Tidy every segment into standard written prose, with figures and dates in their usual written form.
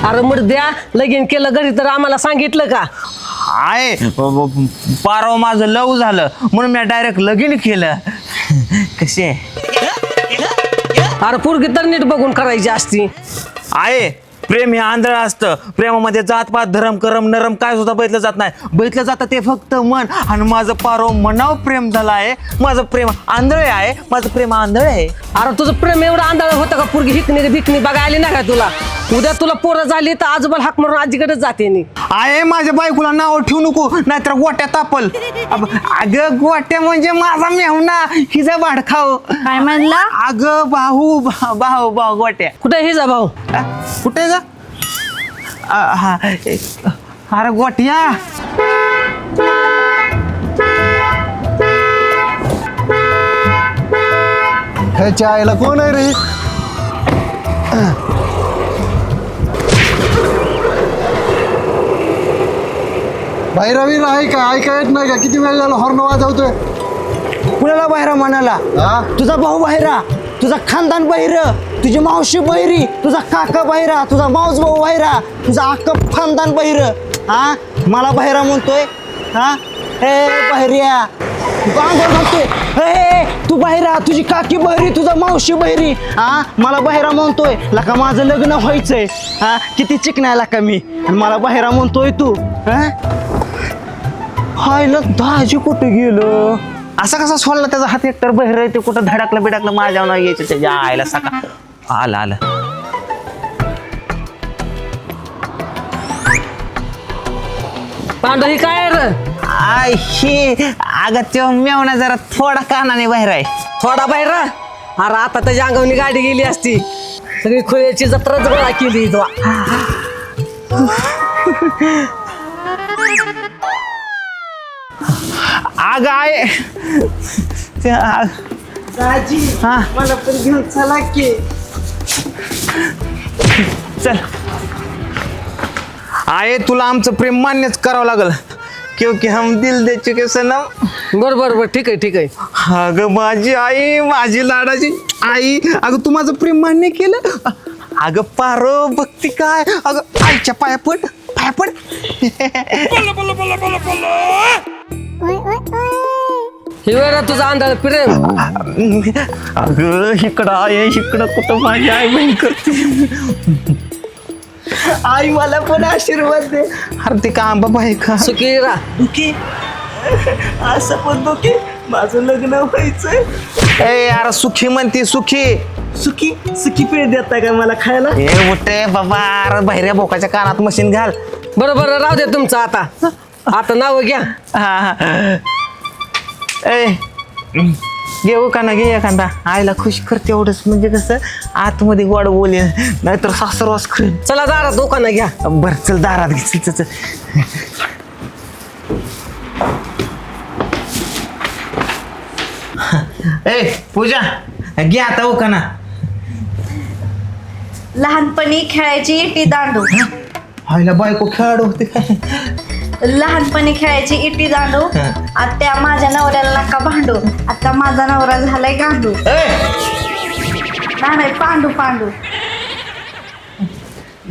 अरे मुर्द्या लगीन केलं घरी तर आम्हाला सांगितलं का? आहे पारव माझं लव झालं म्हणून मी डायरेक्ट लगीन केलं. कसे अरे पोरगी तर नीट बघून करायची असती. आहे प्रेम हे आंधळ असतं. प्रेमामध्ये जातपात धरम करम नरम काय सुद्धा बघितलं जात नाही. बघितलं जातं ते फक्त मन. आणि माझं पारो मनावर प्रेम झालं आहे. माझं प्रेम आंधळ आहे. माझं प्रेम आंधळ आहे. अरे तुझं प्रेम एवढं आंधळ होतं का? पोरगी हिकणी भिकणी बघा आली ना का तुला? उद्या तुला पोरं झाली तर आजोबाला हाक मारून आजीकडेच जाते नी. आहे माझ्या बायकोला नाव ठेवू नको नाहीतर गोट्या तापल. अगं गोट्या म्हणजे माझा मेहुणा हिचा भाडखाव. काय म्हणला? अगं भाऊ भाऊ भाऊ गोट्या. कुठे हिजा भाऊ? कुठे जा? हा अरे गोट्या ह्याच्या आईला कोण आहे रे? बाहेरावीर आहे का? ऐका येत नाही का? किती वेळ झाला हॉर्न वाजवतोय? कुणाला बाहेरा म्हणाला? हा? तुझा भाऊ बाहेरा, तुझा खानदान बाहेर, तुझी मावशी बहिरी, तुझा काका बाहेरा, तुझा मावस भाऊ बाहेरा, तुझा अख्खं खानदान बाहेर. हा मला बाहेरा म्हणतोय? हा ए बाहेरिया तू अंघोळ घालतोय? हे तू बाहेरा, तुझी काकी बहिरी, तुझा मावशी बहिरी, हा मला बाहेरा म्हणतोय? लका माझं लग्न व्हायचंय. हा किती चिकनायला का मी आणि मला बाहेरा म्हणतोय तू? हा हायला दाजी कुठे गेलं? असा कसा सोडला त्याचा हात एकतर बहिर ते कुठं धडकलं बिडकलं माझ्यावर नाही यायचं त्याच्या आईला सका. आलं आलं पांढरी काय रे? हे अगं तो मेवना जरा थोडा कानाने बाहेर आहे. थोडा बाहेर रा. अरे आता त्याच्या अंगावनी गाडी गेली असती. सगळी खुल्याची जत्राच गोळा केली तो. अगं आहे दाजी हा मला पण घेऊन चला की. चल आहे तुला आमचं प्रेम मान्यच करावं लागल क्योंकि हम दिल दे चुके सनम. बरोबर ठीक आहे ठीक आहे. अगं माझी आई माझी लाडाची आई. अगं तू माझं प्रेम मान्य केलं. अगं पारो बघती काय. अगं आईच्या पाया पड पाया पड. हे वेळा तुझा आंधळ प्रेम. अगं इकडं आहे इकडं कुठं माझी आई बहीण करते. आई मला पण आशीर्वाद दे. अरे ते का बाबा आहे का? सुखी रा. दुखी असं पण दुखी माझं लग्न व्हायचंय. ए यार सुखी म्हणते सुखी. सुखी सुखी पेढ देता का मला खायला? ए उठे बाबा. अरे बाहेर बोकाच्या कानात मशीन घाल. बरोबर राहू दे तुमचं आता. आता नाव घ्या. हा ए घेऊ का ना घे एखादा. आईला खुश करते एवढंच म्हणजे कसं आतमध्ये गोड बोलेल नाहीतर सासरवास करेल. चला दारात दुकानं घ्या. बरं चल दारात घे चल चल. ए पूजा घे आता हो का ना. लहानपणी खेळायची इटी दांडू. आईला बायको खेळाडू होते काय. लहानपणी खेळायची इटी दांडू. आता माझ्या नवऱ्याला नका भांडू. आता माझा नवरा झालाय गांडू. नाही पांडू पांडू.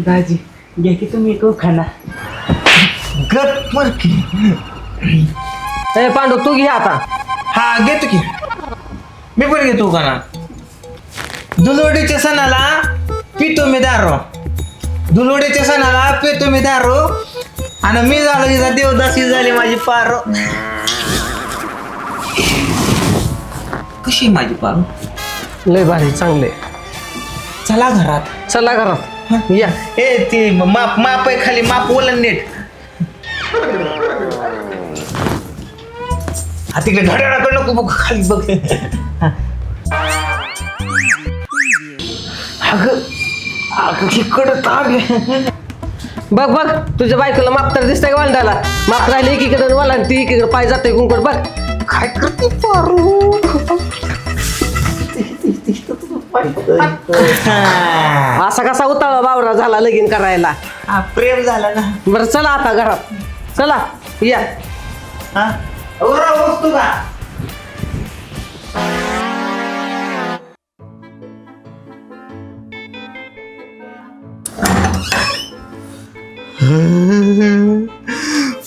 दाजी घ्या की तुम्ही तो खाना. गप मर की. ए पांडू तू घे आता. हा घेतो की मी पण घेतो का ना. दुलोडीच्या सणाला पितो मी दारू. दुलोडीच्या सणाला पितो मी दारू आणि मी झालो तिचा देवदासी झाली माझी पारो. कशी माझी पारो? लय भारी चांगले. चला घरात. चला घरात या. ए ती माप माप आहे खाली माप ओलन नीट. हा तिकडे घड्याळाकडे नको बघ खाली बघ. अगं अगं इकडं ताग. बघ बघ तुझ्या बायकोला माप तर दिसतंय का वांडाला? माप राहिले एकीकडे वाला ती एकीकडे पाय जाते कुंकड. बघ काय करते पारू. असा कसा उतावळा बावरा झाला लगीन करायला. प्रेम झालं ना. बरं चला आता घरात. चला या. हा वस्तू का.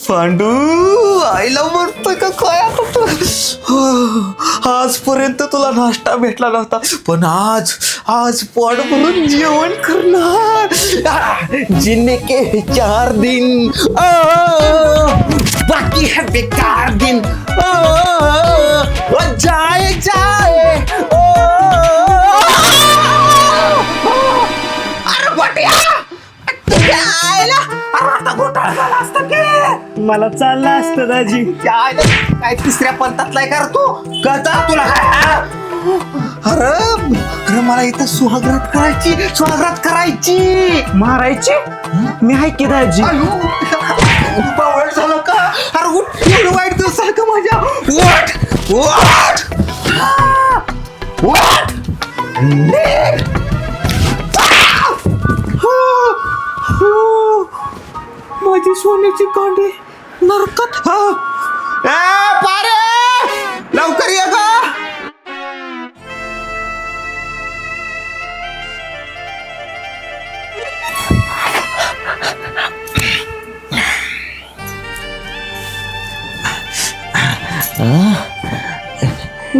पांडू आईला म्हणतोय का काय आता तू? आजपर्यंत तुला नाश्ता भेटला नव्हता पण आज पोट भरून जेवण करणार जिन्ने के 4 दिन बाकी है बेकार दिन जाए जाए अरे बटिया मला चाललं असतं दाजी काय तिसऱ्या पंथातलाय का तू कळता तुला अरे मला इथं सुहागरात करायची मारायची मी आहे की दाजी बावळ झालं का अरे उठ एवढं वाईट दिवस झालं का माझ्या उठ माझी सोन्याची कांडी नरकात पारे लवकर ये ग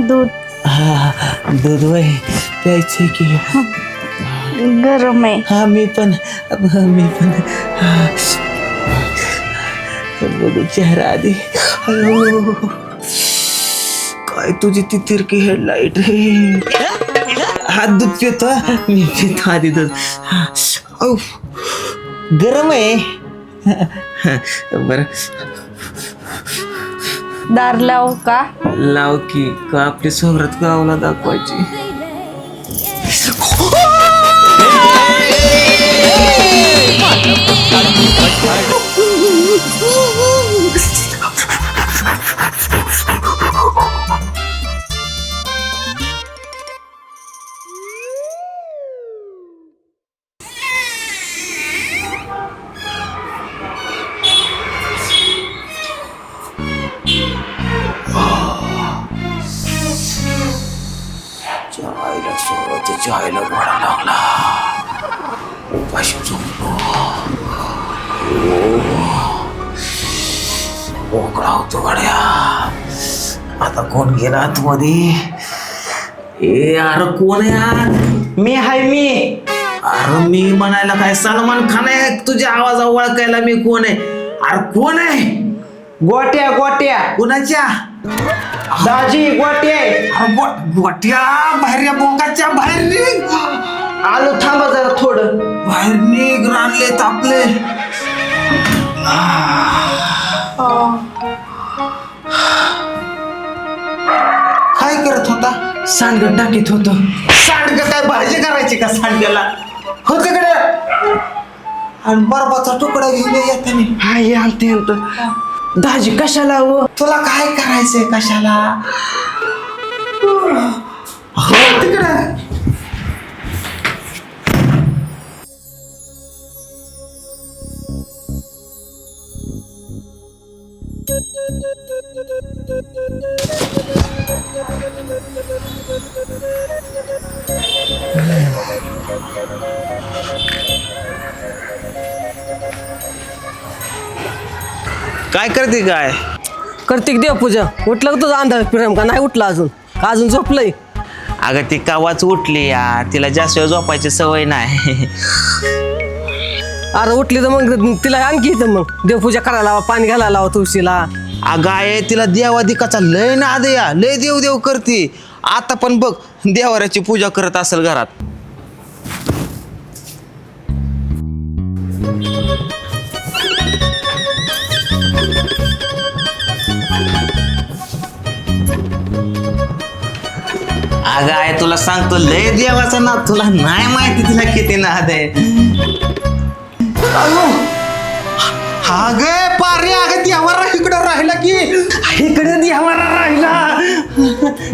दूध दूध वय प्यायचे की गरम आहे. हा मी पण बघू चेहरा आधी अयो काय तुझी ती तिरकी हेडलाईट रे हात दूध पितो मी पितो आधी दूध गरम आहे बर दार लाव का? लाव की का आपली सोहरत गावाला दाखवायची जायला गोडा लागला उपाशी झोपलो मोकळा होतो गाड्या आता कोण गेला आतमध्ये अरे कोण यार मी हाय मी अरे मी म्हणायला काय सलमान खान आहे तुझ्या आवाज ओळखायला मी कोण आहे अरे कोण आहे गोट्या कुणाच्या दाजी गोट्या बाहेर या बोंगाच्या बाहेर निघ आलो थांबा जरा थोडं बाहेर निघ रानले तापले काय करत होता सांडगं टाकीत होतो सांडगं काय भाजी करायची का सांडग्याला होत कडे आणि बर्फाचा तुकडा घेऊन येताना हाय आणते दाजी कशाला हो तुला काय करायचंय कशाला हो तिकडे काय करते काय कार्तिक देवपूजा उठलं का तुझं आंधळ प्रेम का नाही उठला अजून का अजून झोपलंय अगं ती कावाच उठली यार तिला जास्त वेळ झोपायची सवय नाही अरे उठली तर मग तिला आणखी इथं मग देवपूजा करायला लावा पाणी घालायला लावा तुळशीला अगं आहे तिला देवाधिकाचा लय नाद या लय देव करते आता पण बघ देवाऱ्याची पूजा करत असेल घरात अगं आहे तुला सांगतो लय देवाचा नाद तुला नाही माहिती तुला किती नाद आहे अगं पारे अगं देवारा इकडं राहिला की इकडे देवारा राहिला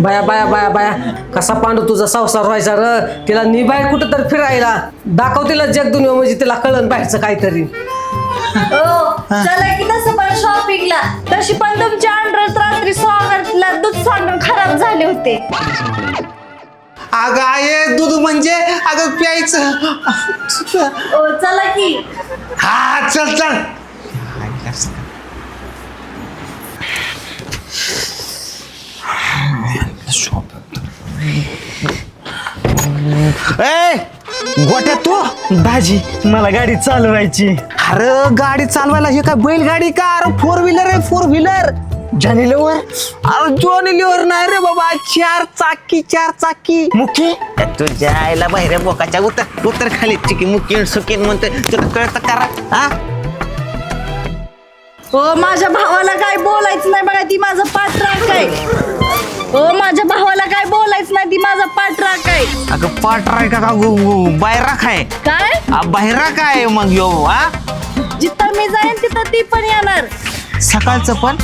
बाया बाया बाया बाया कसा पांडू तुझा संसार व्हायचा र तिला निबाहेर कुठं तर फिरायला दाखव तिला जगदुनिया म्हणजे तिला कळण बाहेरचं काहीतरी चला की तसं पण शॉपिंगला तशी पण तुमच्या अंडर रात्री स्वागतला दूध सांडून खराब झाले होते अगं आहे दूध म्हणजे अगं प्यायचं चला की हा चल चल. ए गोट्या तू. दाजी मला गाडी चालवायची. अरे गाडी चालवायला हे काय बैलगाडी का? अरे 4 व्हीलर आहे 4 व्हीलर. जाणी लवर अरे जॉनी लिव्हर नाही रे बाबा, 4 चाकी. मुकी तुझ्या आईला बाहेर बोकाच्या उतर खाली चिकी मुकीन सुकीन म्हणते तुला कळतं करा. हा हो माझ्या भावाला काय बोलायचं नाही बघा, ती माझं पाठराख आहे. हो माझ्या भावाला काय बोलायचं नाही, ती माझा पाठराख आहे. अगं पाठराय का बाहेरा काय काय बाहेरा काय मग यो हा जिथं मी जाईन तिथं ती पण येणार. सकाळचं पण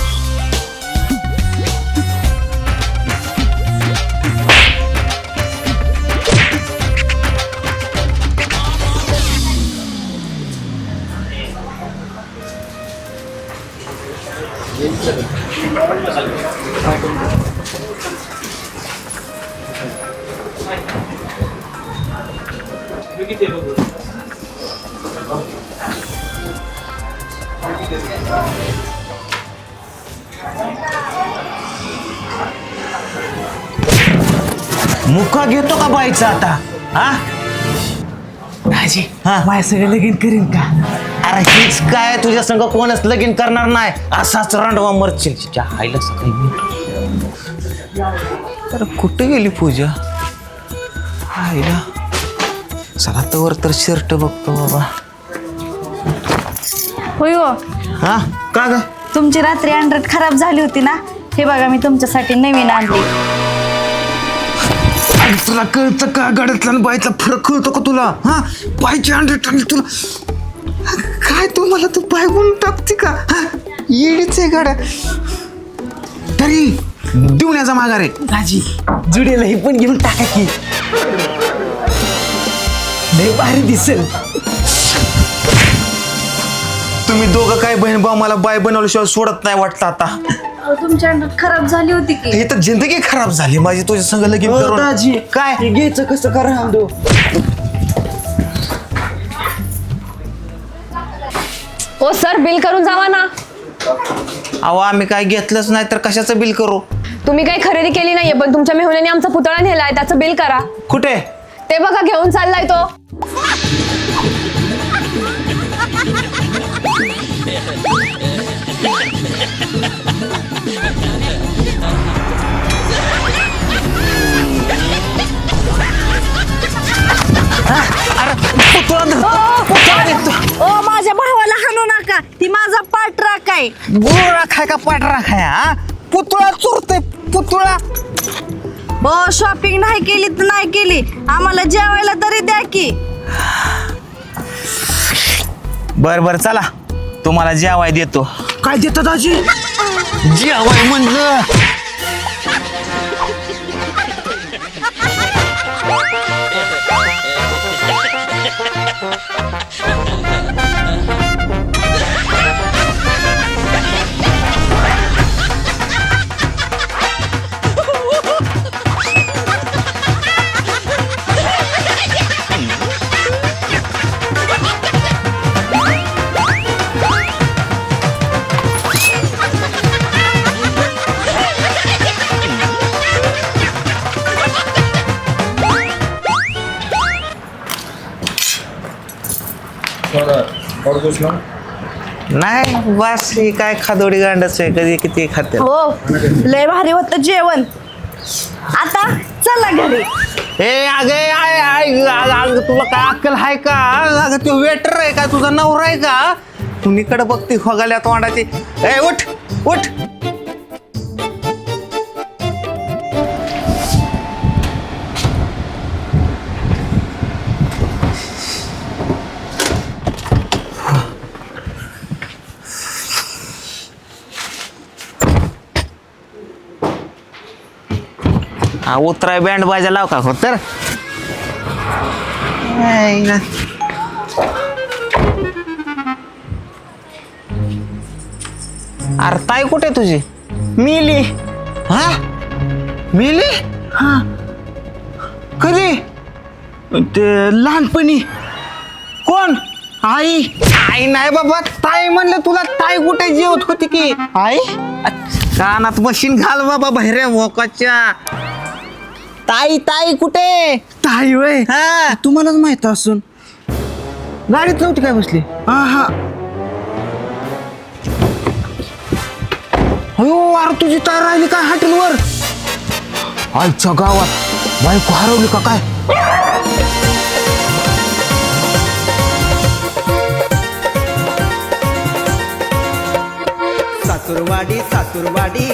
मुका घेतो का बाईचा आता? हा दाजी हा. माझ्या सगळं लगीन करीन का? अरे हीच काय तुझ्या संग कोणच लगीन करणार नाही, असाच रांडवा मरचिल. आईला सकाळी तर कुठे गेली पूजा? आईला चला तवर तर शर्ट बघतो बाबा. होय हो हा का ग? तुमची रात्री अँड्रॉइड खराब झाली होती ना, हे बघा मी तुमच्यासाठी नवीन आणली. अरे तुला कळतं का गाड्यातला आणि बाईतला फरक कळतो का तुला? हा बाईची 100 आणि तुला काय तू मला तू बाय बोलून टाकते का? हा येडीच आहे गाड्या. तरी देऊन माघारे. दाजी जुडेला ही पण घेऊन टाका की, लय भारी दिसेल. तुम्ही दोघं काय बहीण भाऊ मला बाय बनवल्याशिवाय सोडत नाही वाटतं आता. अहो, तुमची अँड्रॉइड खराब झाली होती की. हे तर जिंदगी खराब झाली माझी तुझ्या संग लगीन हो, करून. दाजी काय हे घ्यायचं कसं करा दो. ओ सर बिल करून जावा ना. अहो आम्ही काय घेतलंच नाही तर कशाचं बिल करू? तुम्ही काही खरेदी केली नाहीये पण तुमच्या मेहुण्याने आमचा पुतळा नेलाय, त्याचं बिल करा. कुठे? ते बघा घेऊन चाललाय तो. ओ माझ्या भावाला हाणू नका, ती माझा पाठराख आहे. गोळा खाय का पाठरा खाय? हा पुतळा चोरते पुतळा. हो शॉपिंग नाही केली तर नाही केली, आम्हाला जेवायला तरी द्या की. बर बर चला तुम्हाला जेवाय देतो. काय देतात दाजी? जेवाय म्हणजे नाही बस ही काय खादोडी गांडच आहे, कधी किती खाते. हो लय भारी होतं जेवण. आता चला घरी. ए अगे आय आय अगं तुला काय अक्कल आहे का? अगं तू वेटर आहे का? तुझा नवरा आहे का? कुणीकडे बघते खोगाल्या तोंडाची. ए उठ उठ. हा उतराय बँड बाजा लाव का हो तर. अरे ताई कुठे तुझी? मिली. हा मिली? हा कधी? ते लहानपणी. कोण? आई आई नाही बाबा, ताई म्हणलं तुला, ताई कुठे जेवत होती की? आई कानात मशीन घाल बाबा बहिऱ्या भोकाच्या. ताई ताई कुठे ताई वय हा तुम्हालाच माहित असून गाडीत नव्हती काय बसली? हा हा अयो अरे तुझी तार राहिली काय हॉटेलवर? आईच्या गावात बायको हरवली का काय? सासूरवाडी सासूरवाडी